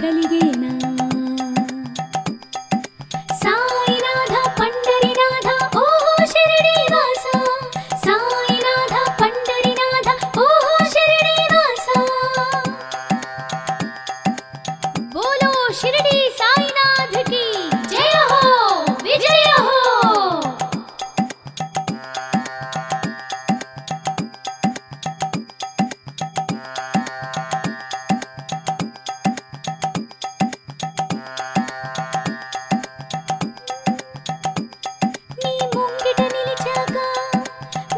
కృపగలిగేనా సాయినాథ పండరినాథ ఓ శిరిడీవాస సాయినాథ పండరినాథ ఓ శిరిడీవాస బోలో शिरडी साईनाथ की जय हो विजय हो नी मुंगिट निलिचागा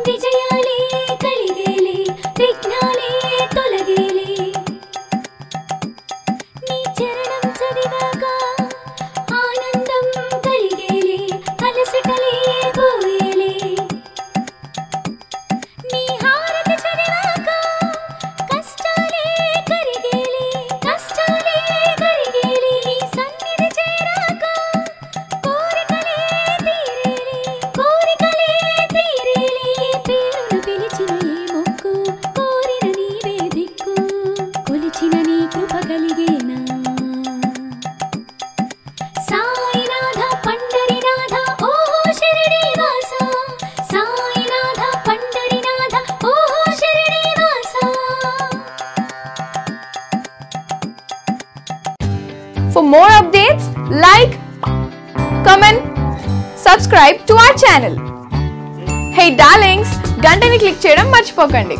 विजयाले कलिगेले विघ्नाले तोलगेले नी चरणं चदिवागा आनंदं कलिगेले अलसटले पोयेले नी हारति चदिवागा कष्टाले करिगेले नी सन्निधि చేరాగా కోరికలే తీరేలే పేరును పిలిచిన ఏ మొక్కు కోరిన నీవే దిక్కు కొలిచిన నీ కృప కలిగేనా సాయినాథ పండరినాథ ఓ శిరిడీవాస సాయినాథ పండరినాథ ఓ శిరిడీవాస For more updates, like, comment, subscribe to our channel. Hey darlings, గంటని click చేయడం మర్చిపోకండి.